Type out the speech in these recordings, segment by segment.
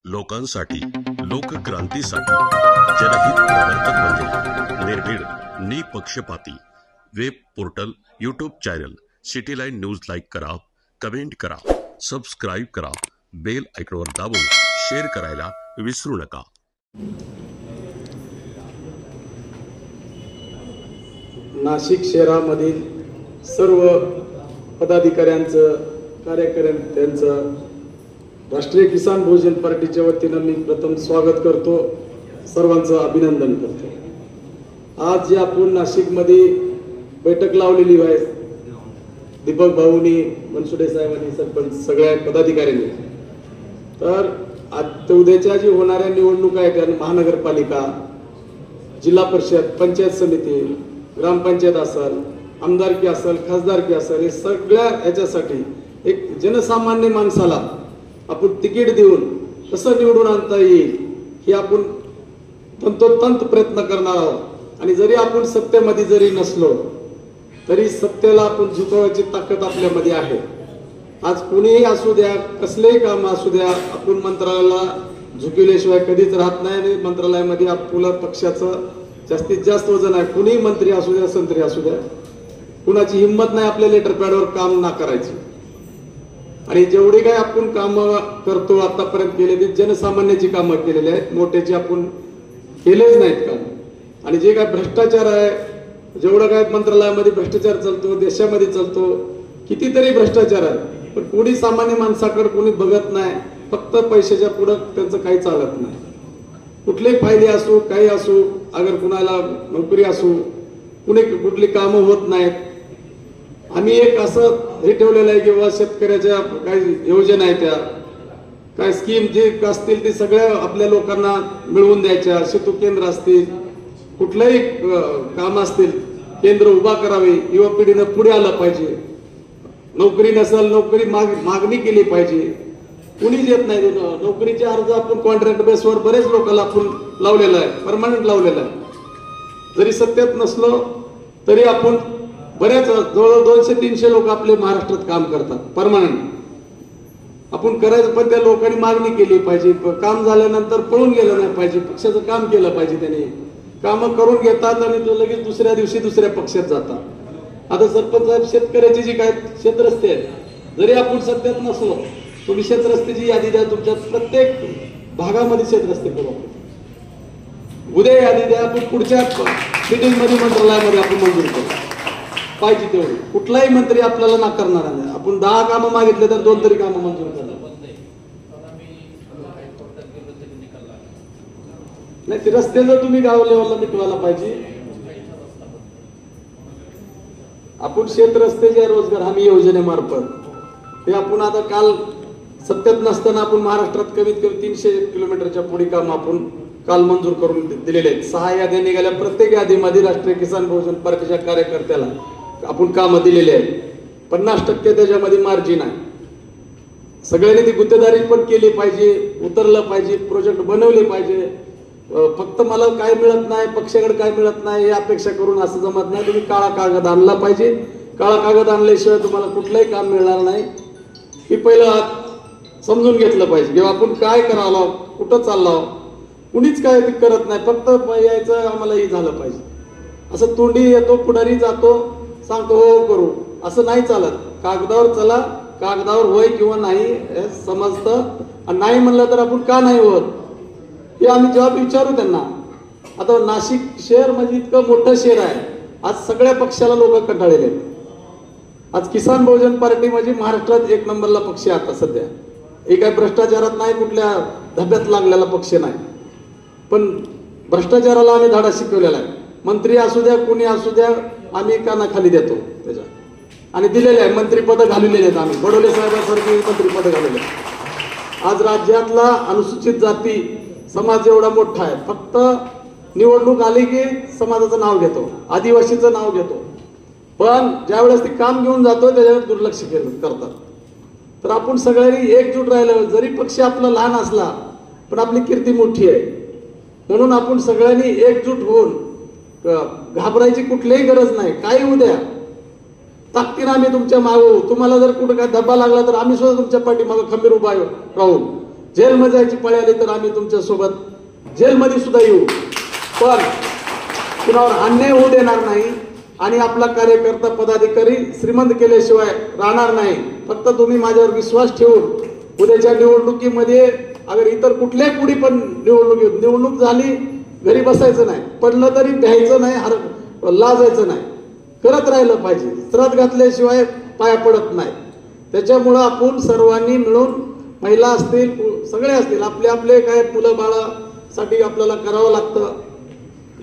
लोकांसाठी, लोकक्रांतीसाठी जनहित प्रवर्तक मंडळ निर्भीड, निपक्षपाती web portal, YouTube channel city line news like करा, कमेंट करा, सबस्क्राईब करा, बेल आयकॉनवर दाबून शेअर करायला विसरू नका। नाशिक शहरामधील सर्व पदाधिकाऱ्यांचं, कार्यकर्त्यांचं राष्ट्रीय किसान भोजन पार्टीच्या वतीने मी प्रथम स्वागत करतो, सर्वांचं अभिनंदन करतो। आज जे आपण नाशिकमध्ये बैठक लावलेली आहे, दीपक भाऊनी, मनसुडे साहेबांनी, सरपंच सगळ्या पदाधिकाऱ्यांनी, तर आज उद्याच्या जी होणाऱ्या निवडणुका आहेत, महानगरपालिका, जिल्हा परिषद, पंचायत समिती, ग्रामपंचायत असेल, आमदारकी असेल, खासदारकी असेल, हे सगळ्या याच्यासाठी एक जनसामान्य माणसाला आपण तिकीट देऊन कसं निवडून आणता येईल हे आपण तंतोतंत प्रयत्न करणार आहोत। आणि जरी आपण सत्तेमध्ये जरी नसलो तरी सत्तेला आपण झुकवायची ताकद आपल्यामध्ये आहे। आज कुणीही असू द्या, कसलेही काम असू द्या, आपण मंत्रालयाला झुकवल्याशिवाय कधीच राहत नाही। आणि मंत्रालयामध्ये आपल्या पक्षाचं जास्तीत जास्त वजन आहे। कुणीही मंत्री असू द्या, संत्री असू द्या, कुणाची हिंमत नाही आपल्या लेटर पॅडवर काम ना करायची। आणि जेवढे काय आपण काम करतो आतापर्यंत केले ते जनसामान्याची कामं केलेली आहेत, मोठ्याची आपण केलेच नाहीत काम। आणि जे काय भ्रष्टाचार आहे, जेवढं काय मंत्रालयामध्ये भ्रष्टाचार चालतो, देशामध्ये चालतो, कितीतरी भ्रष्टाचार आहे, पण कोणी सामान्य माणसाकडे कोणी बघत नाही। फक्त पैशाच्या पुढे त्यांचं काही चालत नाही। कुठले फायदे असो, काही असो, अगर कुणाला नोकरी असो, कुठली कामं होत नाहीत। आम्ही एक असं हे ठेवलेलं आहे की बाबा शेतकऱ्याच्या काही योजना आहेत, त्या काय स्कीम जे असतील ते सगळ्या आपल्या लोकांना मिळवून द्यायच्या। सेतू केंद्र असतील, कुठलंही काम असतील, केंद्र उभा करावे, युवा पिढीनं पुढे आलं पाहिजे। नोकरी नसेल, नोकरी मागणी केली पाहिजे, कुणीच येत नाही। नोकरीचे अर्ज आपण कॉन्ट्रॅक्ट बेसवर बरेच लोकांना आपण लावलेला आहे, परमनंट लावलेला आहे। जरी सत्तेत नसलो तरी आपण बऱ्याच जवळ 200-300 लोक आपले महाराष्ट्रात काम करतात परमनंट। आपण करायचं, पण त्या लोकांनी मागणी केली पाहिजे। काम झाल्यानंतर पळून गेलं नाही पाहिजे, पक्षाचं काम केलं पाहिजे। त्यांनी कामं करून घेतात आणि तो लगेच दुसऱ्या दिवशी दुसऱ्या पक्षात जातात। आता सरपंच साहेब, शेतकऱ्याची जी काय शेतरस्ते आहेत, जरी आपण सत्तेत नसलो तुम्ही शेतरस्त्याची यादी द्या, तुमच्या प्रत्येक भागामध्ये शेतरस्ते करू। उद्या यादी द्या, आपण पुढच्या मीटिंग मध्ये मंत्रालयामध्ये आपण मंजूर करू पाहिजे तेवढी। कुठलाही मंत्री आपल्याला नाकारणार नाही। आपण 10 कामं मागितले तर 2 तरी कामं मंजूर करणार नाही। ते रस्ते जर तुम्ही गाव लेवलला मिटवायला पाहिजे। आपण शेत रस्ते जे रोजगार हमी योजनेमार्फत ते आपण आता काल सत्तेत नसताना आपण महाराष्ट्रात कमीत कमी 300 किलोमीटरच्या पुढे काम आपण काल मंजूर करून दिलेले आहेत। 6 याद्या निघाल्या, प्रत्येक यादीमध्ये राष्ट्रीय किसान भोजन पार्टीच्या कार्यकर्त्याला आपण कामं दिलेली आहेत। 50% त्याच्यामध्ये मार्जिन आहे। सगळ्यांनी ती गुत्तेदारी पण केली पाहिजे, उतरलं पाहिजे, प्रोजेक्ट बनवले पाहिजे। फक्त मला काय मिळत नाही, पक्षाकडे काय मिळत नाही हे अपेक्षा करून असं जमत नाही। तुम्ही काळा कागद आणला पाहिजे। काळा कागद आणल्याशिवाय तुम्हाला कुठलंही काम मिळणार नाही, हे पहिलं समजून घेतलं पाहिजे। किंवा आपण काय करावं, कुठं चाललो, कुणीच काय करत नाही, फक्त यायचं आम्हाला हे झालं पाहिजे असं तोंडी येतो, पुढारी जातो, सांगतो हो करू, असं नाही चालत। कागदावर चला, कागदावर होय किंवा नाही हे समजतं। आणि नाही म्हणलं तर आपण का नाही होत हे आम्ही जवाब विचारू त्यांना। आता नाशिक शहर म्हणजे इतकं मोठं शहर आहे, आज सगळ्या पक्षाला लोक कंटाळलेले आहेत। आज किसान बहुजन पार्टी म्हणजे महाराष्ट्रात 1 नंबरला पक्ष आहे आता सध्या। हे काय भ्रष्टाचारात नाही, कुठल्या धब्यात लागलेला पक्ष नाही, पण भ्रष्टाचाराला आम्ही धडा शिकवलेला आहे। मंत्री असू द्या, कोणी असू द्या, आम्ही कानाखाली देतो त्याच्या, आणि दिलेले आहे मंत्रीपदं घालवलेले आहेत आम्ही। बडोले साहेबांसारखी मंत्रीपदं घालवले। आज राज्यातला अनुसूचित जाती समाज एवढा मोठा आहे, फक्त निवडणूक आली की समाजाचं नाव घेतो, आदिवासीचं नाव घेतो, पण ज्यावेळेस ते काम घेऊन जातो त्याच्यावर दुर्लक्ष करतात। तर आपण सगळ्यांनी एकजूट राहिलं, जरी पक्ष आपला लहान असला पण आपली कीर्ती मोठी आहे, म्हणून आपण सगळ्यांनी एकजूट होऊन घाबरायची कुठलीही गरज नाही। काही उद्या ताकदीने आम्ही तुमच्या मागू। तुम्हाला जर कुठे काय धब्बा लागला तर आम्ही सुद्धा तुमच्या पाठीमागे खंबीर उभा राहू। जेलमध्ये जायची पाळी आली तर आम्ही तुमच्या सोबत जेलमध्ये सुद्धा येऊ, पण कुणावर अन्याय होऊ देणार नाही आणि आपला कार्यकर्ता पदाधिकारी श्रीमंत केल्याशिवाय राहणार नाही. फक्त तुम्ही माझ्यावर विश्वास ठेवून उद्याच्या निवडणुकीमध्ये अगर इतर कुठल्याही पुढे पण निवडणूक झाली, घरी बसायचं नाही, पडलं तरी भ्यायचं नाही, लाजायचं नाही, करत राहिलं पाहिजे. श्रद्ध घातल्याशिवाय पाया पडत नाही. त्याच्यामुळं आपण सर्वांनी मिळून, महिला असतील, सगळे असतील, आपले आपले काय मुलं बाळासाठी आपल्याला करावं लागतं.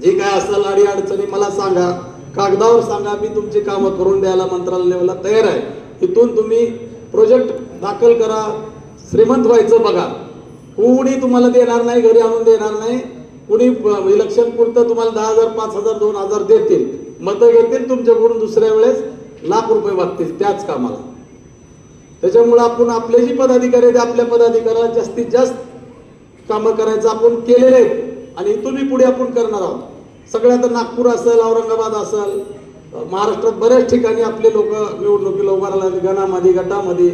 जे काय असेल अडी अडचणी मला सांगा, कागदावर सांगा, मी तुमची कामं करून द्यायला मंत्रालय लेवलला तयार आहे. इथून तुम्ही प्रोजेक्ट दाखल करा, श्रीमंत व्हायचं बघा. कोणी तुम्हाला देणार नाही, घरी आणून देणार नाही. कुणी इलेक्शन पुरतं तुम्हाला 10,000, 5,000, 2,000 देतील, मतं घेतील तुमच्याकडून, दुसऱ्या वेळेस लाख रुपये वागतील त्याच कामाला. त्याच्यामुळे आपण आपले जी पदाधिकारी आहेत आपल्या पदाधिकाऱ्याला जास्तीत जास्त कामं करायचं आपण केलेले आहेत आणि इथूनही पुढे आपण करणार आहोत. सगळ्यात नागपूर असेल, औरंगाबाद असेल, महाराष्ट्रात बऱ्याच ठिकाणी आपले लोक निवडणुकीला उभा राहिले, गणामध्ये, गटामध्ये,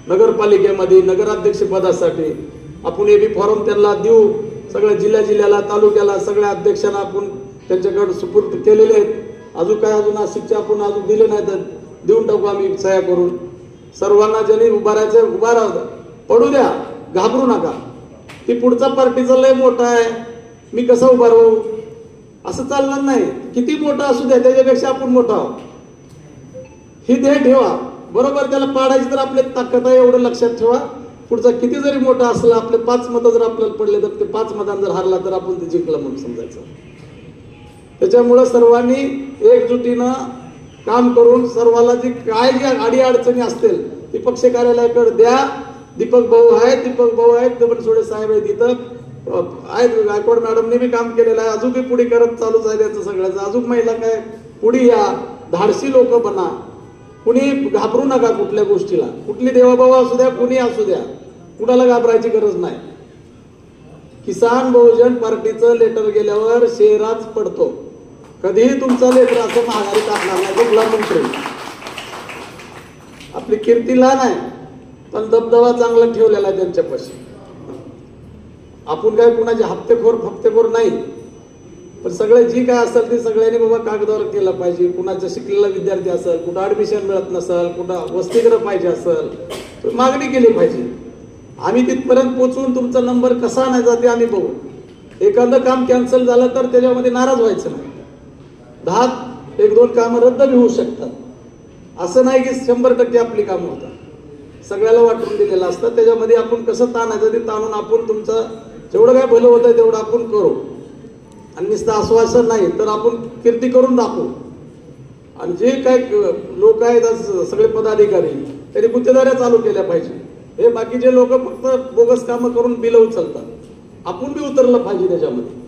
नगरपालिकेमध्ये, नगराध्यक्ष पदासाठी आपण एबी फॉर्म त्यांना देऊ. सगळ्या जिल्ह्याला, तालुक्याला, सगळ्या अध्यक्षांना आपण त्यांच्याकडे सुपूर्द केलेले आहेत. अजून काय अजून नाशिकचे आपण अजून दिले नाही तर देऊन टाकू आम्ही सह्या करून. सर्वांना ज्यांनी उभा राहायचं उभा राहू, पडू द्या, घाबरू नका. ती पुढचा पार्टीचा लय मोठा आहे, मी कसं उभा राहू, असं चालणार नाही. किती मोठा असू द्या, त्याच्यापेक्षा आपण मोठा आहोत ही ध्येय ठेवा. बरोबर त्याला पाडायची तर आपली ताकद आहे एवढं लक्षात ठेवा. पुढचा किती जरी मोठा असला, आपले 5 मतं जर आपल्याला पडले तर ते 5 मतांनी जर हारला तर आपण ते जिंकलं म्हणून समजायचं. त्याच्यामुळं सर्वांनी एकजुटीनं काम करून सर्वाला जी काय जी अडी अडचणी असतील ती पक्ष कार्यालयाकडे द्या. दीपक भाऊ आहेत, बनसोडे साहेब आहेत, इथं आहेत, गायकवाड मॅडमने बी काम केलेलं आहे, अजून बी पुढे करत चालूच आहे त्याचं सगळ्याचं. अजून महिला काय पुढे या, धाडसी लोक बना, कुणी घाबरू नका कुठल्या गोष्टीला. कुठली देवाबाबा असू द्या, कुणी असू द्या, कुणाला घाबरायची गरज नाही. किसान बहुजन पार्टीचं लेटर गेल्यावर शेराच पडतो. कधीही तुमचा लेटर असं महागारी टाकणार नाही. कुठला मंत्री, आपली कीर्ती लहान आहे पण दबदबा चांगला ठेवलेला आहे त्यांच्यापाशी. आपण काय कुणाचे हप्तेखोर नाही, पण सगळे जी काय असेल ते सगळ्यांनी बाबा कागदावर केलं पाहिजे. कुणाचा शिकलेला विद्यार्थी असेल, कुठं ऍडमिशन मिळत नसेल, कुठं वसतिगृह पाहिजे असेल तर मागणी केली पाहिजे. आम्ही तिथपर्यंत पोहोचून तुमचा नंबर कसा आणायचा ते आम्ही बघू. एखादं काम कॅन्सल झालं तर त्याच्यामध्ये नाराज व्हायचं नाही. 1-2 कामं रद्द बी होऊ शकतात. असं नाही की 100% आपली कामं होतात. सगळ्याला वाटून दिलेलं असतं. त्याच्यामध्ये आपण कसं ताणायचं ते ताणून आपण तुमचं जेवढं काय भलं होतं तेवढं आपण करू. आणि नुसतं आश्वासन नाही तर आपण कीर्ती करून दाखवू. आणि जे काय लोक आहेत सगळे पदाधिकारी त्यांनी गुत्तेदाऱ्या चालू केल्या पाहिजे. हे बाकीचे लोक फक्त बोगस कामं करून बिल उचलतात. आपण बी उतरलं पाहिजे त्याच्यामध्ये.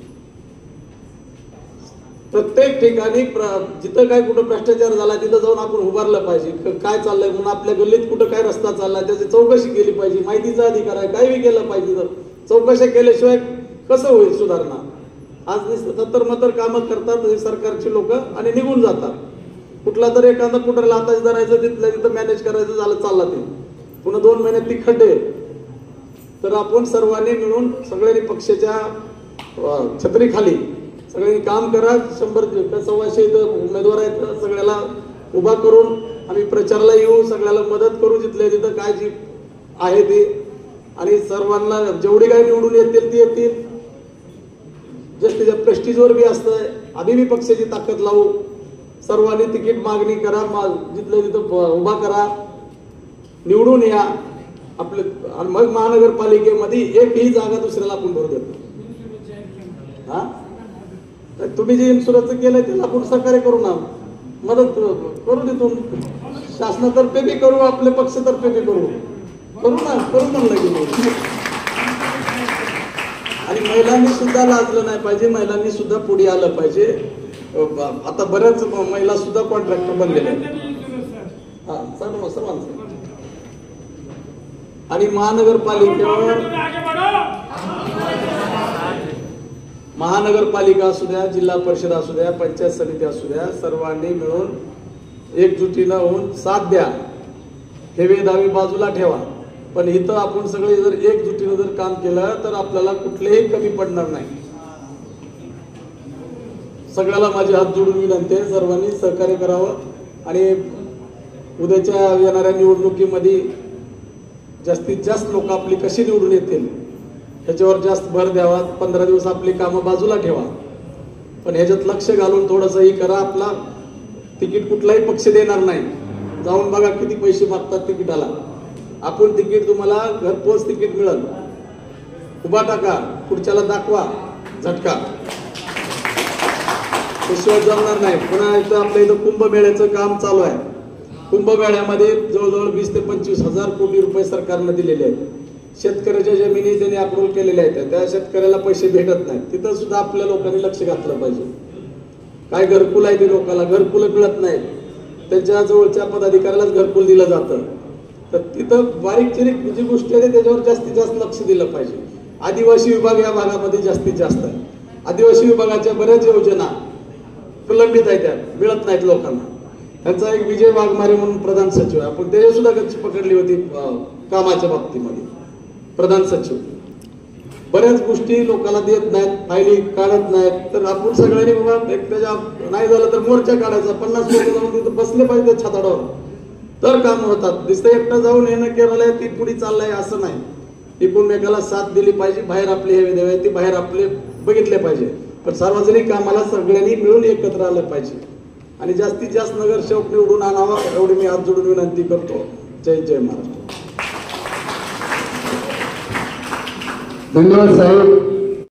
प्रत्येक ठिकाणी जिथं काय कुठं भ्रष्टाचार झाला तिथं जाऊन आपण उभारलं पाहिजे. काय चाललंय म्हणून आपल्या गल्लीत कुठं काय रस्ता चाललाय त्याची चौकशी केली पाहिजे. माहितीचा अधिकार आहे, काही बी केलं पाहिजे. तर चौकशा केल्याशिवाय कसं होईल सुधारणा. आज तत्तर कामं करतात हे सरकारची लोक आणि निघून जातात. कुठला तर एखादा कुठं लाताच धरायचं, तिथं मॅनेज करायचं झालं, चालला ते पुन्हा 2 महिन्यात ती खड्डे. तर आपण सर्वांनी मिळून सगळ्यांनी पक्षाच्या छत्रीखाली सगळ्यांनी काम करा. 100-125 उमेदवार आहेत, सगळ्याला उभा करून आम्ही प्रचाराला येऊ, सगळ्याला मदत करू जिथल्या तिथं काय जी आहे ते. आणि सर्वांना जेवढी काही निवडून येतील ती येतील. जस्ट त्याच्या प्रेस्टिजवर बी असतंय. आम्ही बी पक्षाची ताकद लावू. सर्वांनी तिकीट मागणी करा, जिथल्या तिथं उभा करा, निवडून या आपले. आणि मग महानगरपालिकेमध्ये एकही जागा दुसऱ्याला आपण भरू देतो. हा, तुम्ही जे इन्शुरन्स केलंय त्याला आपण सहकार्य करू ना, मदत करू तिथून. शासनातर्फे बी करू, आपल्या पक्षातर्फे बी करू ना, करू म्हणलं की. आणि महिलांनी सुद्धा लाजलं नाही पाहिजे, महिलांनी सुद्धा पुढे आलं पाहिजे. आता बऱ्याच महिला सुद्धा कॉन्ट्रॅक्टर बनलेल्या आहेत. हा, सर्वांचं. आणि महानगरपालिका असू द्या, जिल्हा परिषद असू द्या, पंचायत समिती असू द्या, सर्वांनी मिळून एकजुटीनं होऊन साथ द्या. हेवे दावे बाजूला ठेवा. पण इथं आपण सगळे जर एकजुटीनं जर काम केलं तर आपल्याला कुठलेही कमी पडणार नाही. सगळ्याला माझी हात जोडून विनंती आहे, सर्वांनी सहकार्य करावं आणि उद्याच्या येणाऱ्या निवडणुकीमध्ये जास्तीत जास्त लोक आपली कशी निवडून येतील ह्याच्यावर जास्त भर द्यावा. 15 दिवस आपली कामं बाजूला ठेवा, पण ह्याच्यात लक्ष घालून थोडंसं ही करा. आपला तिकीट कुठलाही पक्ष देणार नाही. जाऊन बघा किती पैसे मागतात तिकिटाला. आपण तिकीट तुम्हाला घरपोच तिकीट मिळेल. उभा टाका, पुढच्याला दाखवा, झटका. त्याशिवाय जमणार नाही. पुन्हा इथं आपल्या इथं कुंभमेळ्याचं काम चालू आहे. कुंभमेळ्यामध्ये जवळजवळ 20 ते 25 हजार कोटी रुपये सरकारनं दिलेले आहेत. शेतकऱ्याच्या जमिनी त्यांनी अप्रूव्ह केलेल्या आहेत, त्या शेतकऱ्याला पैसे भेटत नाहीत. तिथं सुद्धा आपल्या लोकांनी लक्ष घातलं पाहिजे. काय घरकुल आहे ते लोकांना घरकुल मिळत नाहीत, त्यांच्या जवळच्या पदाधिकाऱ्यालाच घरकुल दिलं जातं. तर तिथं बारीक चिरीक जी गोष्टी आहे त्याच्यावर जास्तीत जास्त लक्ष दिलं पाहिजे. आदिवासी विभाग या भागामध्ये जास्तीत जास्त आहे. आदिवासी विभागाच्या बऱ्याच योजना प्रलंबित आहेत, त्या मिळत नाहीत लोकांना. त्यांचा एक विजय वाघमारे म्हणून प्रधान सचिव आहे, आपण त्याची सुद्धा गच्ची पकडली होती कामाच्या बाबतीमध्ये. प्रधान सचिव बऱ्याच गोष्टी लोकांना देत नाहीत, फायली काढत नाहीत. तर आपण सगळ्यांनी बाबा एक त्याच्या नाही झालं तर मोर्चा काढायचा. 50 लोक जाऊन तिथं बसले पाहिजे छताडावर, तर काम होतात. दिसतं एकटं जाऊन येणं केलं ती पुढे चाललंय असं नाही. एकमेकाला साथ दिली पाहिजे. बाहेर आपले हे देव ती बाहेर आपले बघितले पाहिजे, पण सार्वजनिक कामाला सगळ्यांनी मिळून एकत्र आलं पाहिजे आणि जास्तीत जास्त नगरसेवक निवडून आणावा एवढी मी हात जोडून विनंती करतो. जय जय महाराष्ट्र. धन्यवाद साहेब.